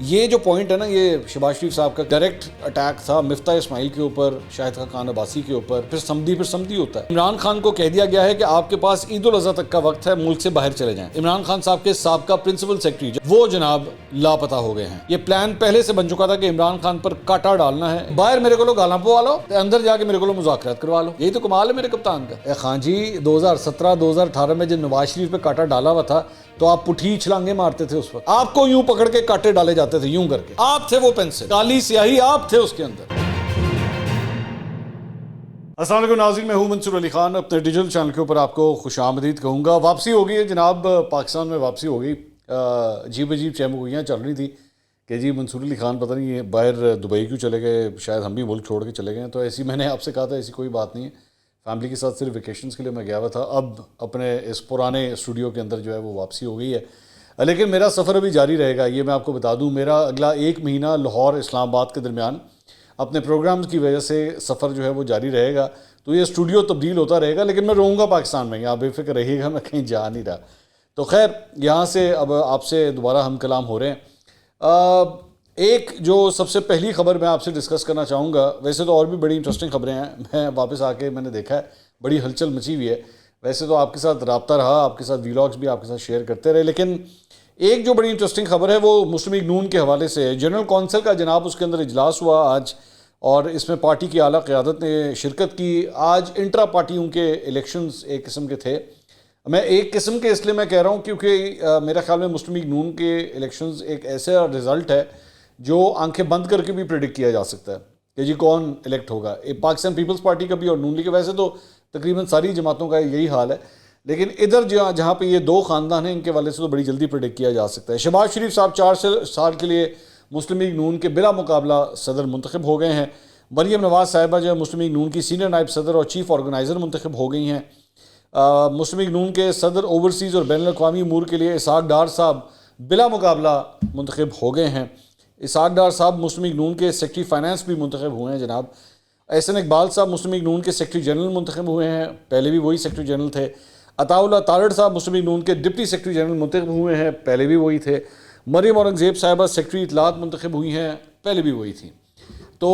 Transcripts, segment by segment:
یہ جو پوائنٹ ہے نا، یہ شہباز شریف صاحب کا ڈائریکٹ اٹیک تھا مفتاح اسماعیل کے اوپر، شاہد خاقان عباسی کے اوپر، پھر سمدی ہوتا ہے۔ عمران خان کو کہہ دیا گیا ہے کہ آپ کے پاس عید الاضحیٰ تک کا وقت ہے، ملک سے باہر چلے جائیں۔ عمران خان صاحب کے سابقہ پرنسپل سیکرٹری وہ جناب لاپتہ ہو گئے ہیں۔ یہ پلان پہلے سے بن چکا تھا کہ عمران خان پر کاٹا ڈالنا ہے، باہر میرے کو گالاں پوا لو، اندر جا کے میرے کو مذاکرات کروا لو۔ یہی تو کمال ہے میرے کپتان کا۔ اے خان جی 2017-2018 میں جب نواز شریف پہ کاٹا ڈالا ہوا تھا تو آپ پٹھی چھلانگے مارتے تھے، اس وقت آپ کو یوں پکڑ کے کاٹے ڈالے جاتے تھے، یوں کر کے آپ تھے وہ پینسل، کالی سیاہی آپ تھے اس کے اندر۔ السلام علیکم ناظرین، میں ہوں منصور علی خان، اپنے ڈیجیٹل چینل کے اوپر آپ کو خوش آمدید کہوں گا۔ واپسی ہو گئی ہے جناب، پاکستان میں واپسی ہو گئی۔ عجیب چہمگوئیاں چل رہی تھی کہ جی منصور علی خان پتہ نہیں باہر دبئی کیوں چلے گئے، شاید ہم بھی ملک چھوڑ کے چلے گئے۔ تو ایسی میں نے آپ سے کہا تھا ایسی کوئی بات نہیں ہے، فیملی کے ساتھ صرف ویکیشنز کے لیے میں گیا ہوا تھا۔ اب اپنے اس پرانے اسٹوڈیو کے اندر جو ہے وہ واپسی ہو گئی ہے، لیکن میرا سفر ابھی جاری رہے گا۔ یہ میں آپ کو بتا دوں، میرا اگلا 1 مہینہ لاہور اسلام آباد کے درمیان اپنے پروگرامز کی وجہ سے سفر جو ہے وہ جاری رہے گا۔ تو یہ اسٹوڈیو تبدیل ہوتا رہے گا، لیکن میں رہوں گا پاکستان میں، آپ بے فکر رہیے گا، میں کہیں جا نہیں رہا۔ تو خیر، یہاں سے اب آپ سے دوبارہ ہم کلام ہو رہے ہیں۔ ایک جو سب سے پہلی خبر میں آپ سے ڈسکس کرنا چاہوں گا، ویسے تو اور بھی بڑی انٹرسٹنگ خبریں ہیں، میں واپس آ کے میں نے دیکھا ہے بڑی ہلچل مچی ہوئی ہے۔ ویسے تو آپ کے ساتھ رابطہ رہا، آپ کے ساتھ ویلاگز بھی آپ کے ساتھ شیئر کرتے رہے، لیکن ایک جو بڑی انٹرسٹنگ خبر ہے وہ مسلم لیگ نون کے حوالے سے ہے۔ جنرل کونسل کا جناب اس کے اندر اجلاس ہوا آج، اور اس میں پارٹی کی اعلیٰ قیادت نے شرکت کی۔ آج انٹرا پارٹیوں کے الیکشنز ایک قسم کے تھے۔ میں ایک قسم کے اس لیے میں کہہ رہا ہوں کیونکہ میرے خیال میں مسلم لیگ نون کے الیکشنز ایک ایسا رزلٹ ہے جو آنکھیں بند کر کے بھی پریڈکٹ کیا جا سکتا ہے کہ جی کون الیکٹ ہوگا۔ پاکستان پیپلز پارٹی کا بھی اور نون لیگ کا، ویسے تو تقریباً ساری جماعتوں کا یہی حال ہے، لیکن ادھر جہاں پہ یہ 2 خاندان ہیں، ان کے والے سے تو بڑی جلدی پریڈکٹ کیا جا سکتا ہے۔ شہباز شریف صاحب 4 سال کے لیے مسلم لیگ نون کے بلا مقابلہ صدر منتخب ہو گئے ہیں۔ مریم نواز صاحبہ جو ہے مسلم لیگ نون کی سینئر نائب صدر اور چیف آرگنائزر منتخب ہو گئی ہیں۔ مسلم لیگ نون کے صدر اوورسیز اور بین الاقوامی امور کے لیے اسحاق ڈار صاحب بلا مقابلہ منتخب ہو گئے ہیں۔ اسحاق ڈار صاحب مسلم لیگ نون کے سیکرٹری فائنانس بھی منتخب ہوئے ہیں جناب۔ احسن اقبال صاحب مسلم لیگ نون کے سیکرٹری جنرل منتخب ہوئے ہیں، پہلے بھی وہی سیکرٹری جنرل تھے۔ عطا اللہ تارڑ صاحب مسلم لیگ نون کے ڈپٹی سیکرٹری جنرل منتخب ہوئے ہیں، پہلے بھی وہی تھے۔ مریم اورنگزیب صاحبہ سیکرٹری اطلاعات منتخب ہوئی ہیں، پہلے بھی وہی تھیں۔ تو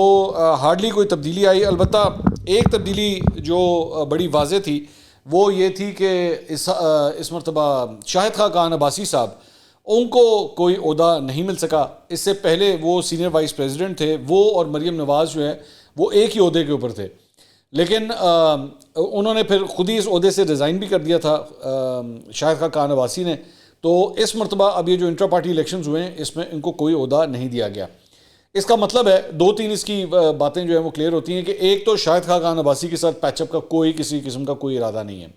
ہارڈلی کوئی تبدیلی آئی۔ البتہ ایک تبدیلی جو بڑی واضح تھی وہ یہ تھی کہ اس مرتبہ شاہد خاقان عباسی صاحب، ان کو کوئی عہدہ نہیں مل سکا۔ اس سے پہلے وہ سینئر وائس پریزیڈنٹ تھے، وہ اور مریم نواز جو ہے وہ ایک ہی عہدے کے اوپر تھے، لیکن انہوں نے پھر خود ہی اس عہدے سے ریزائن بھی کر دیا تھا شاہد خاقان عباسی نے۔ تو اس مرتبہ اب یہ جو انٹرا پارٹی الیکشنز ہوئے ہیں اس میں ان کو کوئی عہدہ نہیں دیا گیا۔ اس کا مطلب ہے 2-3 اس کی باتیں جو ہیں وہ کلیئر ہوتی ہیں کہ ایک تو شاہد خاقان عباسی کے ساتھ پیچ اپ کا کوئی کسی قسم کا کوئی ارادہ نہیں ہے۔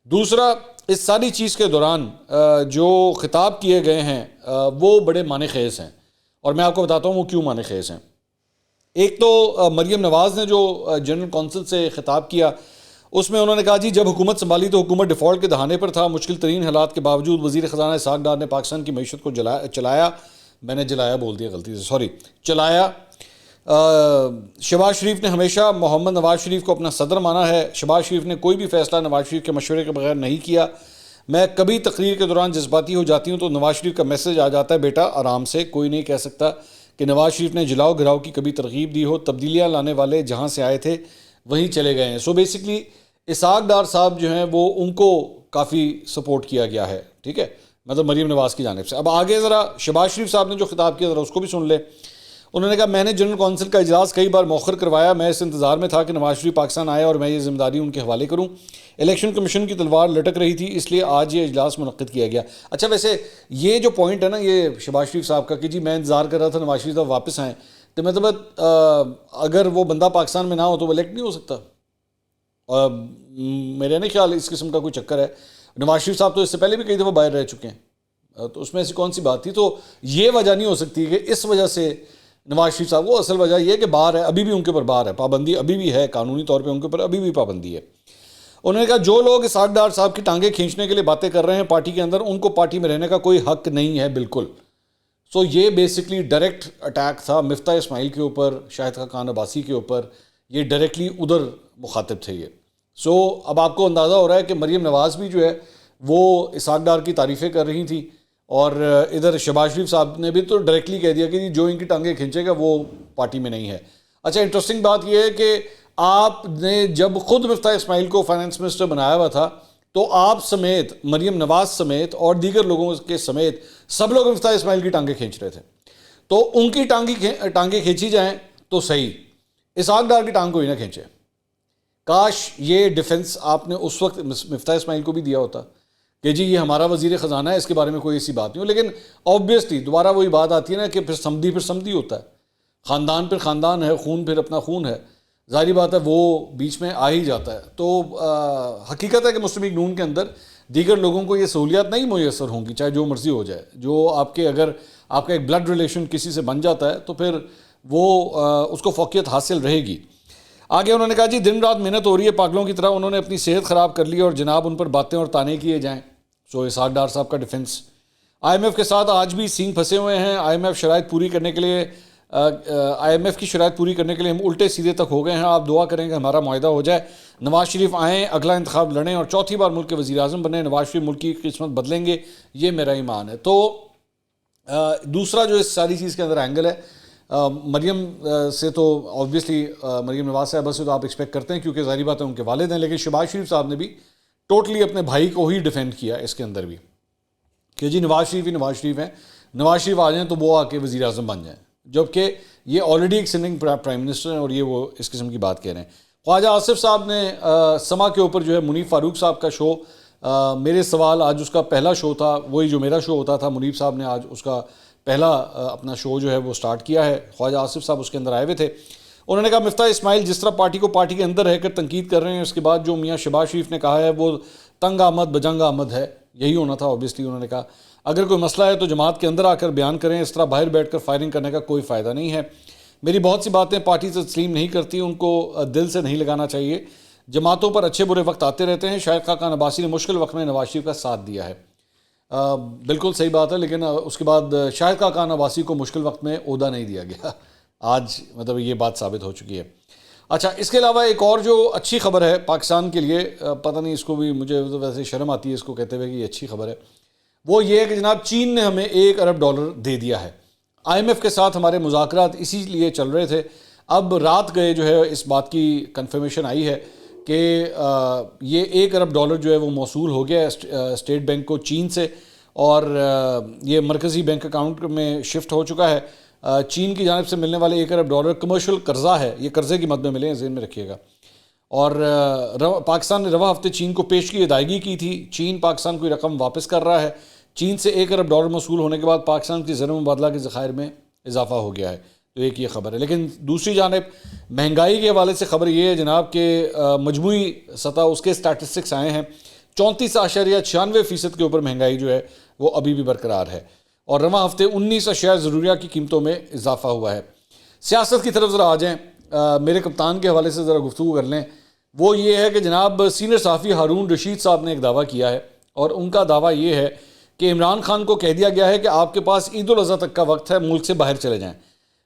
دوسرا، اس ساری چیز کے دوران جو خطاب کیے گئے ہیں وہ بڑے معنی خیز ہیں، اور میں آپ کو بتاتا ہوں وہ کیوں معنی خیز ہیں۔ ایک تو مریم نواز نے جو جنرل کونسل سے خطاب کیا، اس میں انہوں نے کہا جی جب حکومت سنبھالی تو حکومت ڈیفالٹ کے دہانے پر تھا، مشکل ترین حالات کے باوجود وزیر خزانہ اسحاق ڈار نے پاکستان کی معیشت کو چلایا، میں نے جلایا بول دیا غلطی سے، سوری، چلایا۔ شہباز شریف نے ہمیشہ محمد نواز شریف کو اپنا صدر مانا ہے۔ شہباز شریف نے کوئی بھی فیصلہ نواز شریف کے مشورے کے بغیر نہیں کیا۔ میں کبھی تقریر کے دوران جذباتی ہو جاتی ہوں تو نواز شریف کا میسج آ جاتا ہے، بیٹا آرام سے، کوئی نہیں کہہ سکتا کہ نواز شریف نے جلاؤ گھراؤ کی کبھی ترغیب دی ہو۔ تبدیلیاں لانے والے جہاں سے آئے تھے وہیں چلے گئے ہیں۔ سو بیسکلی اسحاق ڈار صاحب جو ہیں وہ ان کو کافی سپورٹ کیا گیا ہے، ٹھیک ہے، مطلب مریم نواز کی جانب سے۔ اب آگے ذرا شہباز شریف صاحب نے جو خطاب کیا ذرا اس کو بھی سن لے۔ انہوں نے کہا میں نے جنرل کونسل کا اجلاس کئی بار مؤخر کروایا، میں اس انتظار میں تھا کہ نواز شریف پاکستان آئے اور میں یہ ذمہ داری ان کے حوالے کروں۔ الیکشن کمیشن کی تلوار لٹک رہی تھی، اس لیے آج یہ اجلاس منعقد کیا گیا۔ اچھا، ویسے یہ جو پوائنٹ ہے نا یہ شہباز شریف صاحب کا کہ جی میں انتظار کر رہا تھا نواز شریف صاحب واپس آئیں، تو مطلب اگر وہ بندہ پاکستان میں نہ ہو تو وہ الیکٹ نہیں ہو سکتا۔ میرے نہیں خیال اس قسم کا کوئی چکر ہے۔ نواز شریف صاحب تو اس سے پہلے بھی کئی دفعہ باہر رہ چکے ہیں، تو اس میں ایسی کون سی بات تھی؟ تو یہ وجہ نہیں ہو سکتی کہ اس وجہ سے نواز شریف صاحب، وہ اصل وجہ یہ ہے کہ باہر ہے، ابھی بھی ان کے اوپر باہر ہے، پابندی ابھی بھی ہے، قانونی طور پہ ان کے اوپر ابھی بھی پابندی ہے۔ انہوں نے کہا جو لوگ اسحاق ڈار صاحب کی ٹانگیں کھینچنے کے لیے باتیں کر رہے ہیں پارٹی کے اندر، ان کو پارٹی میں رہنے کا کوئی حق نہیں ہے بالکل۔ سو یہ بیسکلی ڈائریکٹ اٹیک تھا مفتاح اسماعیل کے اوپر، شاہد خاقان عباسی کے اوپر، یہ ڈائریکٹلی ادھر مخاطب تھے یہ۔ سو اب آپ کو اندازہ ہو رہا ہے کہ مریم نواز بھی جو ہے وہ اسحاق ڈار کی تعریفیں کر رہی تھیں، اور ادھر شہباز شریف صاحب نے بھی تو ڈائریکٹلی کہہ دیا کہ جی جو ان کی ٹانگیں کھینچے گا وہ پارٹی میں نہیں ہے. اچھا انٹرسٹنگ بات یہ ہے کہ آپ نے جب خود مفتاح اسماعیل کو فائنانس منسٹر بنایا ہوا تھا تو آپ سمیت مریم نواز سمیت اور دیگر لوگوں کے سمیت سب لوگ مفتاح اسماعیل کی ٹانگیں کھینچ رہے تھے. تو ان کی ٹانگیں کھینچی جائیں تو صحیح, اسحاق ڈار کی ٹانگ کوئی نہ کھینچے. کاش یہ ڈیفنس آپ نے اس وقت مفتاح اسماعیل کو بھی دیا ہوتا کہ جی یہ ہمارا وزیر خزانہ ہے, اس کے بارے میں کوئی ایسی بات نہیں ہو. لیکن آبویسلی دوبارہ وہی بات آتی ہے نا کہ پھر سمدھی ہوتا ہے, خاندان پھر خاندان ہے, خون پھر اپنا خون ہے, ظاہری بات ہے وہ بیچ میں آ ہی جاتا ہے. تو حقیقت ہے کہ مسلم لیگ نون کے اندر دیگر لوگوں کو یہ سہولیات نہیں میسر ہوں گی, چاہے جو مرضی ہو جائے. جو اگر آپ کا ایک بلڈ ریلیشن کسی سے بن جاتا ہے تو پھر وہ اس کو فوقیت حاصل رہے گی. آگے انہوں نے کہا جی دن رات محنت ہو رہی ہے پاگلوں کی طرح, انہوں نے اپنی صحت خراب کر لی اور جناب ان پر باتیں اور تانے کیے جائیں. سو اسحاق ڈار صاحب کا ڈیفنس. آئی ایم ایف کے ساتھ آج بھی سینگ پھنسے ہوئے ہیں. آئی ایم ایف کی شرائط پوری کرنے کے لیے ہم الٹے سیدھے تک ہو گئے ہیں. آپ دعا کریں کہ ہمارا معاہدہ ہو جائے, نواز شریف آئیں, اگلا انتخاب لڑیں اور چوتھی بار ملک کے وزیر اعظم بنیں. نواز شریف ملک کی قسمت بدلیں گے, یہ میرا ایمان ہے. تو دوسرا جو اس ساری چیز کے اندر اینگل ہے, مریم سے تو آبویسلی مریم نواز صاحبہ سے تو آپ ایکسپیکٹ کرتے ہیں کیونکہ ظاہری بات ہے ان کے والد ہیں, لیکن شہباز شریف صاحب نے بھی ٹوٹلی اپنے بھائی کو ہی ڈیفینڈ کیا اس کے اندر بھی کہ جی نواز شریف ہی نواز شریف ہیں, نواز شریف آ جائیں تو وہ آ کے وزیر اعظم بن جائیں, جبکہ یہ آلریڈی ایک سٹنگ پرائم منسٹر ہیں اور یہ وہ اس قسم کی بات کہہ رہے ہیں. خواجہ آصف صاحب نے سما کے اوپر جو ہے منیب فاروق صاحب کا شو, میرے سوال آج اس کا پہلا شو تھا, وہی جو میرا شو ہوتا تھا, منیب صاحب نے آج اس کا پہلا اپنا شو جو ہے وہ سٹارٹ کیا ہے. خواجہ آصف صاحب اس کے اندر آئے ہوئے تھے. انہوں نے کہا مفتاح اسماعیل جس طرح پارٹی کو پارٹی کے اندر رہ کر تنقید کر رہے ہیں, اس کے بعد جو میاں شہباز شریف نے کہا ہے وہ تنگ آمد بجنگ آمد ہے, یہی ہونا تھا اوبیسلی. انہوں نے کہا اگر کوئی مسئلہ ہے تو جماعت کے اندر آ کر بیان کریں, اس طرح باہر بیٹھ کر فائرنگ کرنے کا کوئی فائدہ نہیں ہے. میری بہت سی باتیں پارٹی سے تسلیم نہیں کرتی, ان کو دل سے نہیں لگانا چاہیے. جماعتوں پر اچھے برے وقت آتے رہتے ہیں. شاہد خاقان عباسی نے مشکل وقت میں نواز شریف کا ساتھ دیا ہے. بالکل صحیح بات ہے, لیکن اس کے بعد شاہد خاقان عباسی کو مشکل وقت میں عہدہ نہیں دیا گیا. آج مطلب یہ بات ثابت ہو چکی ہے. اچھا اس کے علاوہ ایک اور جو اچھی خبر ہے پاکستان کے لیے, پتہ نہیں اس کو بھی مجھے ویسے شرم آتی ہے اس کو کہتے ہوئے کہ یہ اچھی خبر ہے, وہ یہ ہے کہ جناب چین نے ہمیں $1 ارب دے دیا ہے. آئی ایم ایف کے ساتھ ہمارے مذاکرات اسی لیے چل رہے تھے. اب رات گئے جو ہے اس بات کی کنفرمیشن آئی ہے کہ یہ $1 ارب جو ہے وہ موصول ہو گیا ہے اسٹیٹ بینک کو چین سے, اور یہ مرکزی بینک اکاؤنٹ میں شفٹ ہو چکا ہے. چین کی جانب سے ملنے والے $1 ارب کمرشل قرضہ ہے, یہ قرضے کی مد میں ملے ہیں, ذہن میں رکھیے گا. اور پاکستان نے رواں ہفتے چین کو پیشگی ادائیگی کی تھی. چین پاکستان کو یہ رقم واپس کر رہا ہے. چین سے $1 ارب موصول ہونے کے بعد پاکستان کی زر مبادلہ کے ذخائر میں اضافہ ہو گیا ہے. تو ایک یہ خبر ہے. لیکن دوسری جانب مہنگائی کے حوالے سے خبر یہ ہے جناب کہ مجموعی سطح اس کے اسٹیٹسٹکس آئے ہیں, 34.96% کے اوپر مہنگائی جو ہے وہ ابھی بھی برقرار ہے, اور رواں ہفتے 19 اشیاء ضروریات کی قیمتوں میں اضافہ ہوا ہے. سیاست کی طرف ذرا آ جائیں, میرے کپتان کے حوالے سے ذرا گفتگو کر لیں. وہ یہ ہے کہ جناب سینئر صحافی ہارون رشید صاحب نے ایک دعویٰ کیا ہے, اور ان کا دعویٰ یہ ہے کہ عمران خان کو کہہ دیا گیا ہے کہ آپ کے پاس عید الاضحیٰ تک کا وقت ہے, ملک سے باہر چلے جائیں.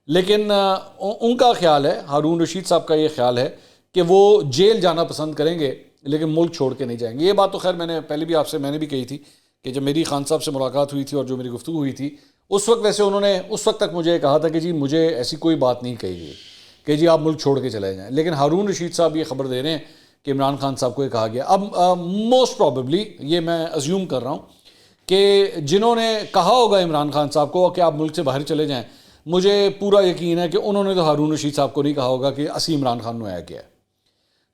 لیکن ان کا خیال ہے, ہارون رشید صاحب کا یہ خیال ہے کہ وہ جیل جانا پسند کریں گے لیکن ملک چھوڑ کے نہیں جائیں گے. یہ بات تو خیر میں نے پہلے بھی آپ سے میں نے بھی کہی تھی کہ جب میری خان صاحب سے ملاقات ہوئی تھی اور جو میری گفتگو ہوئی تھی اس وقت ویسے انہوں نے اس وقت تک مجھے کہا تھا کہ جی مجھے ایسی کوئی بات نہیں کہی گئی کہ جی آپ ملک چھوڑ کے چلے جائیں. لیکن ہارون رشید صاحب یہ خبر دے رہے ہیں کہ عمران خان صاحب کو یہ کہا گیا. اب موسٹ پروبیبلی یہ میں ازیوم کر رہا ہوں کہ جنہوں نے کہا ہوگا عمران خان صاحب کو کہ آپ ملک سے باہر چلے جائیں, مجھے پورا یقین ہے کہ انہوں نے تو ہارون رشید صاحب کو نہیں کہا ہوگا کہ اسی عمران خان نے آیا کیا ہے.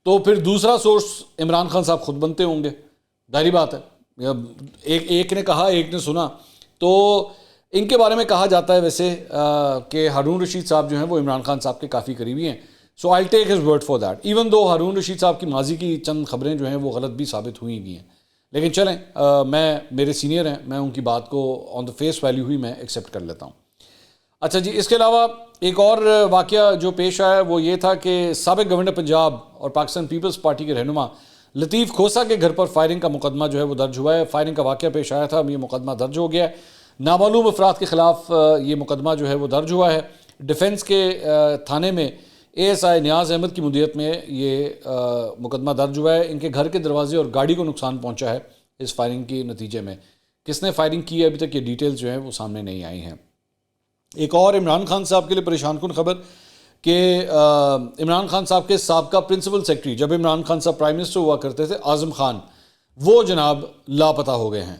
تو پھر دوسرا سورس عمران خان صاحب خود بنتے ہوں گے, ظاہری بات ہے. ایک نے کہا ایک نے سنا. تو ان کے بارے میں کہا جاتا ہے ویسے کہ ہارون رشید صاحب جو ہیں وہ عمران خان صاحب کے کافی قریبی ہیں. So I take his word for that, even though Haroon Rashid sahab کی ماضی کی چند خبریں جو ہیں وہ غلط بھی ثابت ہوئی بھی ہیں. لیکن چلیں میرے سینئر ہیں, میں ان کی بات کو آن دا فیس ویلیو ہوئی میں ایکسیپٹ کر لیتا ہوں. اچھا جی, اس کے علاوہ ایک اور واقعہ جو پیش آیا وہ یہ تھا کہ سابق گورنر پنجاب اور پاکستان پیپلز پارٹی کے رہنما لطیف کھوسا کے گھر پر فائرنگ کا مقدمہ جو ہے وہ درج ہوا ہے. فائرنگ کا واقعہ پیش آیا تھا, اب یہ مقدمہ درج ہو گیا ہے. نامعلوم افراد کے خلاف یہ مقدمہ جو ہے وہ درج ہوا ہے. ڈیفنس کے تھانے میں ASI نیاز احمد کی مدیریت میں یہ مقدمہ درج ہوا ہے. ان کے گھر کے دروازے اور گاڑی کو نقصان پہنچا ہے اس فائرنگ کے نتیجے میں. کس نے فائرنگ کی ہے ابھی تک یہ ڈیٹیلز جو ہیں وہ سامنے نہیں آئی ہیں. ایک اور عمران خان صاحب کے لیے پریشان کن خبر کہ عمران خان صاحب کے سابقہ پرنسپل سیکرٹری جب عمران خان صاحب پرائم منسٹر ہوا کرتے تھے اعظم خان، وہ جناب لاپتہ ہو گئے ہیں.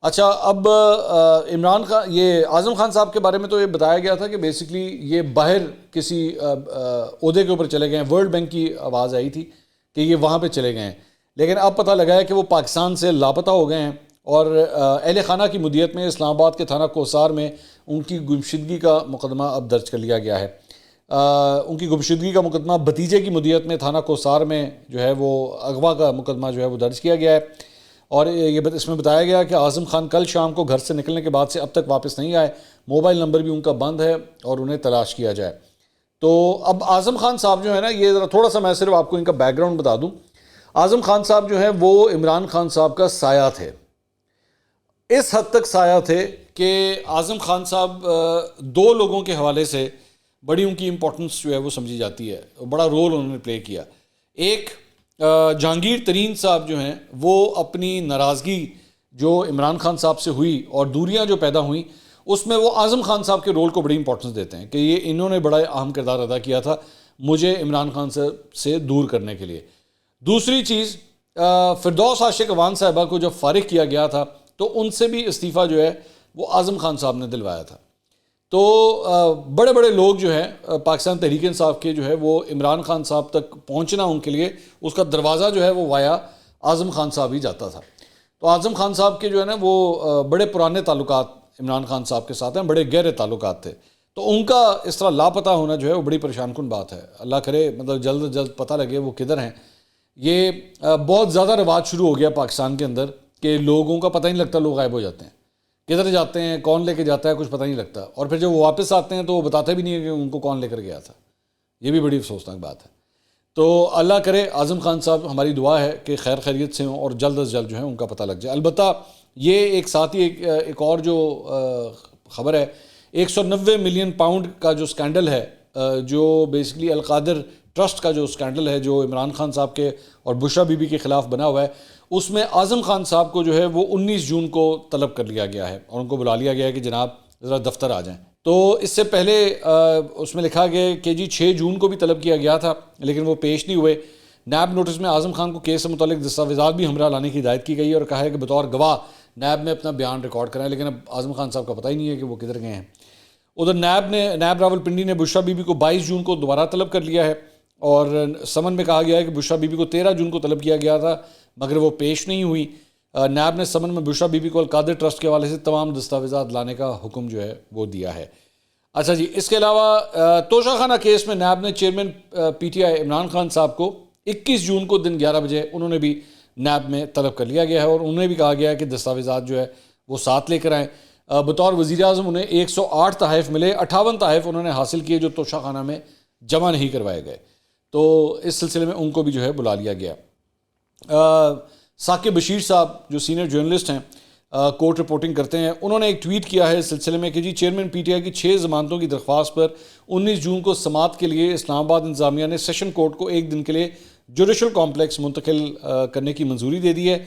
اچھا اب عمران خان، یہ اعظم خان صاحب کے بارے میں تو یہ بتایا گیا تھا کہ بیسکلی یہ باہر کسی عہدے کے اوپر چلے گئے ہیں، ورلڈ بینک کی آواز آئی تھی کہ یہ وہاں پہ چلے گئے ہیں، لیکن اب پتہ لگا ہے کہ وہ پاکستان سے لاپتہ ہو گئے ہیں اور اہل خانہ کی مدیت میں اسلام آباد کے تھانہ کوثار میں ان کی گمشدگی کا مقدمہ اب درج کر لیا گیا ہے. ان کی گمشدگی کا مقدمہ بھتیجے کی مدیت میں تھانہ کوثار میں جو ہے وہ اغوا کا مقدمہ جو ہے وہ درج کیا گیا ہے. اور یہ اس میں بتایا گیا کہ اعظم خان کل شام کو گھر سے نکلنے کے بعد سے اب تک واپس نہیں آئے، موبائل نمبر بھی ان کا بند ہے اور انہیں تلاش کیا جائے. تو اب اعظم خان صاحب جو ہے نا، یہ ذرا تھوڑا سا میں صرف آپ کو ان کا بیک گراؤنڈ بتا دوں. اعظم خان صاحب جو ہے وہ عمران خان صاحب کا سایہ تھے، اس حد تک سایہ تھے کہ اعظم خان صاحب دو لوگوں کے حوالے سے بڑی ان کی امپورٹنس جو ہے وہ سمجھی جاتی ہے، بڑا رول انہوں نے پلے کیا. ایک جہانگیر ترین صاحب جو ہیں وہ اپنی ناراضگی جو عمران خان صاحب سے ہوئی اور دوریاں جو پیدا ہوئیں اس میں وہ اعظم خان صاحب کے رول کو بڑی امپورٹنس دیتے ہیں کہ یہ انہوں نے بڑا اہم کردار ادا کیا تھا مجھے عمران خان سے دور کرنے کے لیے. دوسری چیز، فردوس عاشق اوان صاحبہ کو جب فارغ کیا گیا تھا تو ان سے بھی استعفیٰ جو ہے وہ اعظم خان صاحب نے دلوایا تھا. تو بڑے بڑے لوگ جو ہیں پاکستان تحریک انصاف کے جو ہے وہ عمران خان صاحب تک پہنچنا ان کے لیے اس کا دروازہ جو ہے وہ وایا اعظم خان صاحب ہی جاتا تھا. تو اعظم خان صاحب کے جو ہے نا وہ بڑے پرانے تعلقات عمران خان صاحب کے ساتھ ہیں، بڑے گہرے تعلقات تھے. تو ان کا اس طرح لاپتہ ہونا جو ہے وہ بڑی پریشان کن بات ہے. اللہ کرے مطلب جلد جلد پتہ لگے وہ کدھر ہیں. یہ بہت زیادہ رواج شروع ہو گیا پاکستان کے اندر کہ لوگوں کا پتہ ہی نہیں لگتا، لوگ غائب ہو جاتے ہیں، کدھر جاتے ہیں، کون لے کے جاتا ہے، کچھ پتہ نہیں لگتا. اور پھر جب وہ واپس آتے ہیں تو وہ بتاتے بھی نہیں ہیں کہ ان کو کون لے کر گیا تھا. یہ بھی بڑی افسوسناک بات ہے. تو اللہ کرے اعظم خان صاحب، ہماری دعا ہے کہ خیر خیریت سے ہوں اور جلد از جلد جو ہے ان کا پتہ لگ جائے. البتہ یہ ایک ساتھ ہی ایک اور جو خبر ہے، 190 ملین پاؤنڈ کا جو سکینڈل ہے، جو بیسکلی القادر ٹرسٹ کا جو سکینڈل ہے جو عمران خان صاحب کے اور بشرا بی بی کے خلاف بنا ہوا ہے، اس میں اعظم خان صاحب کو جو ہے وہ 19 جون کو طلب کر لیا گیا ہے اور ان کو بلا لیا گیا ہے کہ جناب ذرا دفتر آ جائیں. تو اس سے پہلے اس میں لکھا گیا کہ جی 6 جون کو بھی طلب کیا گیا تھا لیکن وہ پیش نہیں ہوئے. نیب نوٹس میں اعظم خان کو کیس سے متعلق دستاویزات بھی ہمراہ لانے کی ہدایت کی گئی ہے اور کہا ہے کہ بطور گواہ نیب میں اپنا بیان ریکارڈ کرائیں، لیکن اب اعظم خان صاحب کا پتہ ہی نہیں ہے کہ وہ کدھر گئے ہیں. ادھر نیب راولپنڈی نے بشرا بی بی کو 22 جون کو دوبارہ طلب کر لیا ہے اور سمن میں کہا گیا ہے کہ بشرا بی بی کو 13 جون کو طلب کیا گیا تھا مگر وہ پیش نہیں ہوئی. نیب نے سمن میں بشرا بی بی کو القادر ٹرسٹ کے حوالے سے تمام دستاویزات لانے کا حکم جو ہے وہ دیا ہے. اچھا جی، اس کے علاوہ توشہ خانہ کیس میں نیب نے chairman P T I Imran Khan صاحب کو 21 جون کو دن 11 بجے انہوں نے بھی نیب میں طلب کر لیا گیا ہے اور انہیں بھی کہا گیا ہے کہ دستاویزات جو ہے وہ ساتھ لے کر آئیں. بطور وزیر اعظم انہیں 108 تحائف ملے، 58 تحائف انہوں نے حاصل کیے جو توشہ خانہ میں جمع نہیں کروائے گئے. تو اس سلسلے میں ان کو بھی جو ہے بلا لیا گیا. ثاقب بشیر صاحب جو سینئر جرنلسٹ ہیں، کورٹ رپورٹنگ کرتے ہیں، انہوں نے ایک ٹویٹ کیا ہے اس سلسلے میں کہ جی چیئرمین پی ٹی آئی کی 6 ضمانتوں کی درخواست پر 19 جون کو سماعت کے لیے اسلام آباد انتظامیہ نے سیشن کورٹ کو ایک دن کے لیے جوڈیشل کمپلیکس منتقل کرنے کی منظوری دے دی ہے.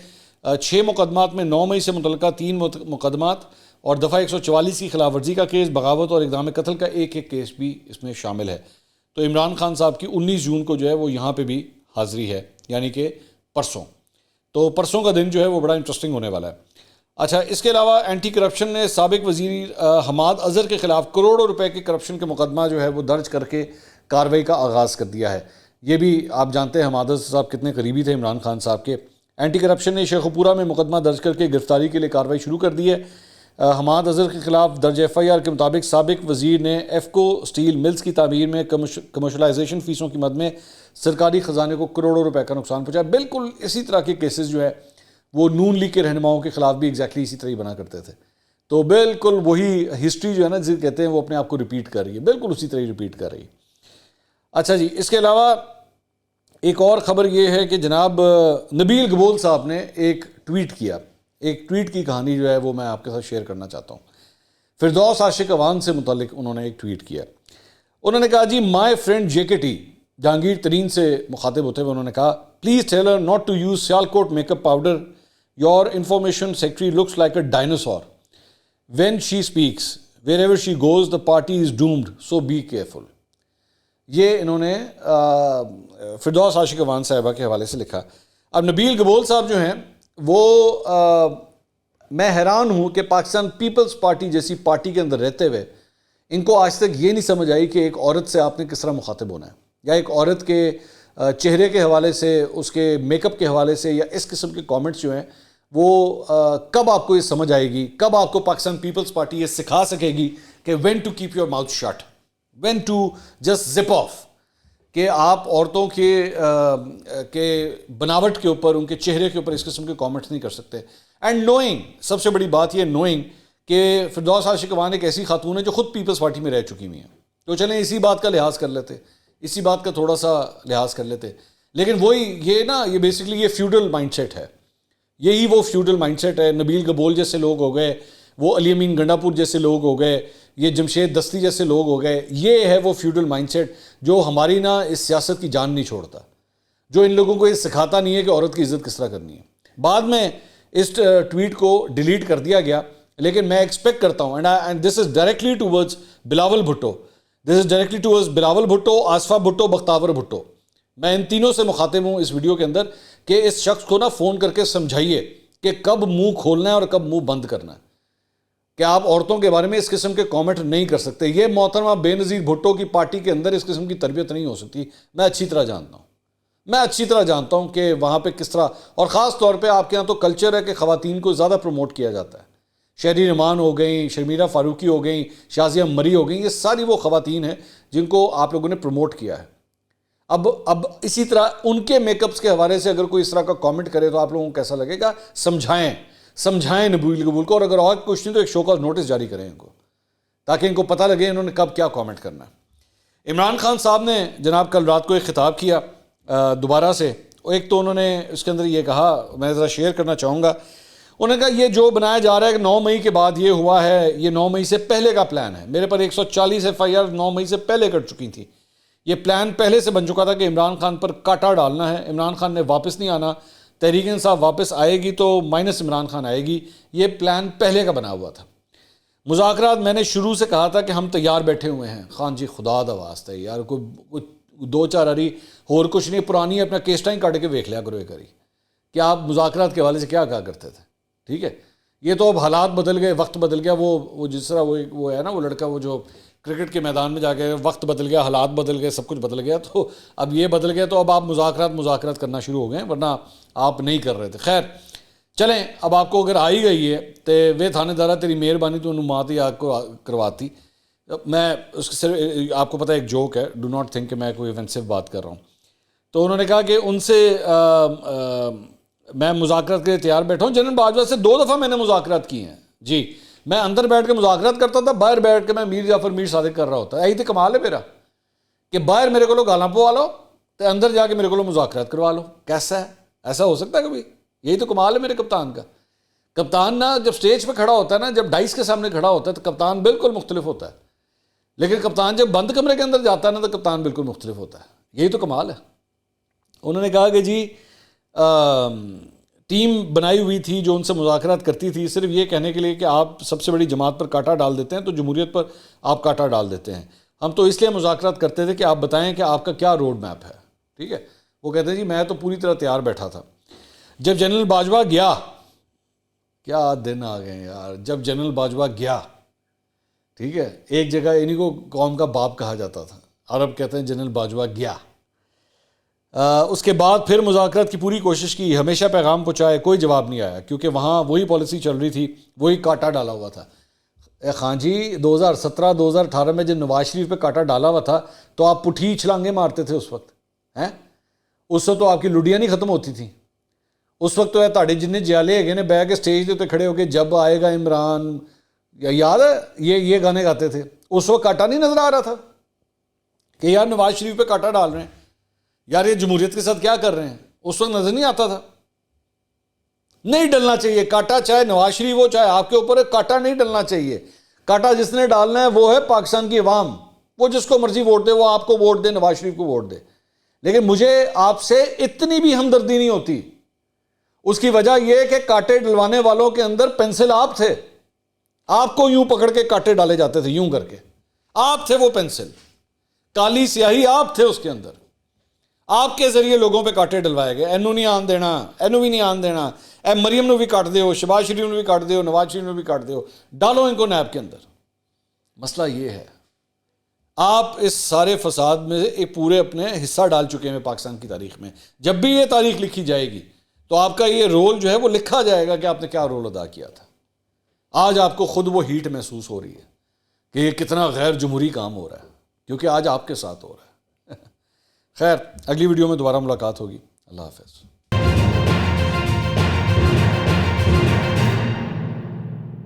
6 مقدمات میں 9 مئی سے متعلقہ 3 مقدمات اور دفعہ 144 کی خلاف ورزی کا کیس، بغاوت اور اقدام قتل کا ایک کیس بھی اس میں شامل ہے. تو عمران خان صاحب کی 19 جون کو جو ہے وہ یہاں پہ بھی حاضری ہے، یعنی کہ پرسوں. تو پرسوں کا دن جو ہے وہ بڑا انٹرسٹنگ ہونے والا ہے. اچھا، اس کے علاوہ اینٹی کرپشن نے سابق وزیر حماد اظہر کے خلاف کروڑوں روپے کے کرپشن کے مقدمہ جو ہے وہ درج کر کے کارروائی کا آغاز کر دیا ہے. یہ بھی آپ جانتے ہیں حماد اظہر صاحب کتنے قریبی تھے عمران خان صاحب کے. اینٹی کرپشن نے شیخ پورہ میں مقدمہ درج کر کے گرفتاری کے لیے کارروائی شروع کر دی ہے. حماد اظہر کے خلاف درج ایف آئی آر کے مطابق سابق وزیر نے ایفکو اسٹیل ملز کی تعمیر میں کمرشلائزیشن فیسوں کی مد میں سرکاری خزانے کو کروڑوں روپے کا نقصان پہنچایا. بالکل اسی طرح کے کیسز جو ہے وہ نون لیگ کے رہنماؤں کے خلاف بھی ایگزیکٹلی اسی طرح ہی بنا کرتے تھے. تو بالکل وہی ہسٹری جو ہے نا جسے کہتے ہیں وہ اپنے آپ کو ریپیٹ کر رہی ہے، بالکل اسی طرح ہی ریپیٹ کر رہی ہے. اچھا جی، اس کے علاوہ ایک اور خبر یہ ہے کہ جناب نبیل گبول صاحب نے ایک ٹویٹ کیا. ایک ٹویٹ کی کہانی جو ہے وہ میں آپ کے ساتھ شیئر کرنا چاہتا ہوں. فردوس عاشق اوان سے متعلق انہوں نے ایک ٹویٹ کیا. انہوں نے کہا جی مائی فرینڈ جے کے ٹی، جہانگیر ترین سے مخاطب ہوتے ہوئے انہوں نے کہا please tell her not to use Sialkot makeup powder your information secretary looks like a dinosaur. When she speaks, wherever she goes, the party is doomed, so be careful. یہ انہوں نے فردوس عاشق اوان صاحبہ کے حوالے سے لکھا. اب نبیل گبول صاحب جو ہیں وہ میں حیران ہوں کہ پاکستان پیپلز پارٹی جیسی پارٹی کے اندر رہتے ہوئے ان کو آج تک یہ نہیں سمجھ آئی کہ ایک عورت سے آپ نے کس طرح مخاطب ہونا ہے, یا ایک عورت کے چہرے کے حوالے سے, اس کے میک اپ کے حوالے سے, یا اس قسم کے کامنٹس جو ہیں وہ کب آپ کو یہ سمجھ آئے گی, کب آپ کو پاکستان پیپلز پارٹی یہ سکھا سکے گی کہ when to keep your mouth shut, when to just zip off, کہ آپ عورتوں کے بناوٹ کے اوپر, ان کے چہرے کے اوپر اس قسم کے کامنٹس نہیں کر سکتے. اینڈ نوئنگ, سب سے بڑی بات یہ نوئنگ کہ فردوس عاشق اوان ایک ایسی خاتون ہے جو خود پیپلز پارٹی میں رہ چکی ہوئی ہیں, تو چلیں اسی بات کا لحاظ کر لیتے, اسی بات کا تھوڑا سا لحاظ کر لیتے. لیکن وہی یہ بیسکلی یہ فیوڈل مائنڈ سیٹ ہے, یہی وہ فیوڈل مائنڈ سیٹ ہے. نبیل گبول جیسے لوگ ہو گئے, وہ علی امین گنڈاپور جیسے لوگ ہو گئے, یہ جمشید دستی جیسے لوگ ہو گئے. یہ ہے وہ فیوڈل مائنڈ سیٹ جو ہماری اس سیاست کی جان نہیں چھوڑتا, جو ان لوگوں کو یہ سکھاتا نہیں ہے کہ عورت کی عزت کس طرح کرنی ہے. بعد میں اس ٹویٹ کو ڈیلیٹ کر دیا گیا, لیکن میں ایکسپیکٹ کرتا ہوں, and this is directly towards Bilawal Bhutto, this is directly towards Bilawal Bhutto, Asifa Bhutto, Bakhtawar Bhutto. میں ان تینوں سے مخاطب ہوں اس ویڈیو کے اندر کہ اس شخص کو فون کر کے سمجھائیے کہ کب منہ کھولنا ہے اور کب منہ بند کرنا ہے, کہ آپ عورتوں کے بارے میں اس قسم کے کامنٹ نہیں کر سکتے. یہ محترمہ بے نظیر بھٹو کی پارٹی کے اندر اس قسم کی تربیت نہیں ہو سکتی. میں اچھی طرح جانتا ہوں کہ وہاں پہ کس طرح, اور خاص طور پہ آپ کے یہاں تو کلچر ہے کہ خواتین کو زیادہ پروموٹ کیا جاتا ہے. شہری نعمان ہو گئیں, شرمیرہ فاروقی ہو گئیں, شازیہ مری ہو گئیں, یہ ساری وہ خواتین ہیں جن کو آپ لوگوں نے پروموٹ کیا ہے. اب اسی طرح ان کے میک اپس کے حوالے سے اگر کوئی اس طرح کا کامنٹ کرے تو آپ لوگوں کو کیسا لگے گا؟ سمجھائیں نبیل گبول کو, اور اگر اور کچھ نہیں تو ایک شو کا نوٹس جاری کریں ان کو, تاکہ ان کو پتہ لگے انہوں نے کب کیا کامنٹ کرنا ہے. عمران خان صاحب نے جناب کل رات کو ایک خطاب کیا دوبارہ سے. ایک تو انہوں نے اس کے اندر یہ کہا, میں ذرا شیئر کرنا چاہوں گا. انہوں نے کہا یہ جو بنایا جا رہا ہے کہ 9 مئی کے بعد یہ ہوا ہے, یہ 9 مئی سے پہلے کا پلان ہے. میرے پر 140 FIR 9 مئی سے پہلے کٹ چکی تھی. یہ پلان پہلے سے بن چکا تھا کہ عمران خان پر کاٹا ڈالنا ہے. عمران خان نے واپس نہیں آنا, تحریک انصاف واپس آئے گی تو مائنس عمران خان آئے گی. یہ پلان پہلے کا بنا ہوا تھا. مذاکرات میں نے شروع سے کہا تھا کہ ہم تیار بیٹھے ہوئے ہیں. خان جی خدا دا واسطہ ہے یار, کوئی 2-4 ہری اور کچھ نہیں, پرانی اپنا کیسٹائیں کاٹ کے دیکھ لیا کرو ایک ہری کہ آپ مذاکرات کے حوالے سے کیا کہا کرتے تھے. ٹھیک ہے, یہ تو اب حالات بدل گئے, وقت بدل گیا. وہ جس طرح وہ ہے نا, وہ لڑکا وہ جو کرکٹ کے میدان میں جا کے وقت بدل گیا, حالات بدل گئے, سب کچھ بدل گیا, تو اب یہ بدل گیا تو اب آپ مذاکرات کرنا شروع ہو گئے, ورنہ آپ نہیں کر رہے تھے. خیر چلیں, اب آپ کو اگر آئی گئی ہے تو وہ تھانے دارہ تیری مہربانی تو انہوں مات ہی آپ کو کرواتی. میں اس کے صرف آپ کو پتہ ایک جوک ہے, ڈو ناٹ تھنک کہ میں کوئی ایونسو بات کر رہا ہوں. تو انہوں نے کہا کہ ان سے میں مذاکرات کے لیے تیار بیٹھا ہوں. جنرل باجوہ سے 2 دفعہ میں نے مذاکرات کی ہیں جی. میں اندر بیٹھ کے مذاکرات کرتا تھا, باہر بیٹھ کے میں میر جعفر میر صادق کر رہا ہوتا. یہی تو کمال ہے میرا کہ باہر میرے کو گالاں پوا لو تو اندر جا کے میرے کو مذاکرات کروا لو. کیسا ہے, ایسا ہو سکتا ہے کبھی؟ یہی تو کمال ہے میرے کپتان کا. کپتان نا جب سٹیج پہ کھڑا ہوتا ہے نا, جب ڈائس کے سامنے کھڑا ہوتا ہے تو کپتان بالکل مختلف ہوتا ہے, لیکن کپتان جب بند کمرے کے اندر جاتا ہے نا تو کپتان بالکل مختلف ہوتا ہے. یہی تو کمال ہے. انہوں نے کہا کہ جی ٹیم بنائی ہوئی تھی جو ان سے مذاکرات کرتی تھی صرف یہ کہنے کے لیے کہ آپ سب سے بڑی جماعت پر کاٹا ڈال دیتے ہیں تو جمہوریت پر آپ کاٹا ڈال دیتے ہیں. ہم تو اس لیے مذاکرات کرتے تھے کہ آپ بتائیں کہ آپ کا کیا روڈ میپ ہے. ٹھیک ہے, وہ کہتے ہیں جی میں تو پوری طرح تیار بیٹھا تھا. جب جنرل باجوہ گیا, کیا دن آ گئے یار, جب جنرل باجوہ گیا, ٹھیک ہے, ایک جگہ انہیں کو قوم کا باپ کہا جاتا تھا, عرب کہتے ہیں جنرل باجوہ گیا. اس کے بعد پھر مذاکرات کی پوری کوشش کی, ہمیشہ پیغام پہنچائے, کوئی جواب نہیں آیا, کیونکہ وہاں وہی پالیسی چل رہی تھی, وہی کاٹا ڈالا ہوا تھا. خان جی 2017-2018 میں جب نواز شریف پہ کاٹا ڈالا ہوا تھا تو آپ پٹھی چھلانگیں مارتے تھے اس وقت ہیں. اس وقت تو آپ کی لڈیاں نہیں ختم ہوتی تھیں. اس وقت تو ہے تاڑے جن جیالے ہے نے بہ کے اسٹیج پہ کھڑے ہو کے جب آئے گا عمران, یاد ہے یہ گانے گاتے تھے. اس وقت کاٹا نہیں نظر آ رہا تھا کہ یار نواز شریف پہ کاٹا ڈال رہے ہیں, یار یہ جمہوریت کے ساتھ کیا کر رہے ہیں. اس وقت نظر نہیں آتا تھا. نہیں ڈلنا چاہیے کاٹا, چاہے نواز شریف ہو چاہے آپ کے اوپر, کاٹا نہیں ڈلنا چاہیے. کاٹا جس نے ڈالنا ہے وہ ہے پاکستان کی عوام. وہ جس کو مرضی ووٹ دے, وہ آپ کو ووٹ دے, نواز شریف کو ووٹ دے. لیکن مجھے آپ سے اتنی بھی ہمدردی نہیں ہوتی. اس کی وجہ یہ کہ کانٹے ڈلوانے والوں کے اندر پینسل آپ تھے. آپ کو یوں پکڑ کے کانٹے ڈالے جاتے تھے, یوں کر کے. آپ تھے وہ پینسل, کالی سیاہی آپ تھے اس کے اندر. آپ کے ذریعے لوگوں پہ کانٹے ڈلوائے گئے. اینو نہیں آن دینا, اینو بھی نہیں آن دینا, اے مریم نو بھی کاٹ دیو, شہباز شریف نو بھی کاٹ دیو, نواز شریف نو بھی کاٹ دیو, ڈالو ان کو نیب کے اندر. مسئلہ یہ ہے, آپ اس سارے فساد میں ایک پورے اپنے حصہ ڈال چکے ہیں پاکستان کی تاریخ میں. جب بھی یہ تاریخ لکھی جائے گی تو آپ کا یہ رول جو ہے وہ لکھا جائے گا کہ آپ نے کیا رول ادا کیا تھا. آج آپ کو خود وہ ہیٹ محسوس ہو رہی ہے کہ یہ کتنا غیر جمہوری کام ہو رہا ہے, کیونکہ آج آپ کے ساتھ ہو رہا ہے. خیر, اگلی ویڈیو میں دوبارہ ملاقات ہوگی. اللہ حافظ.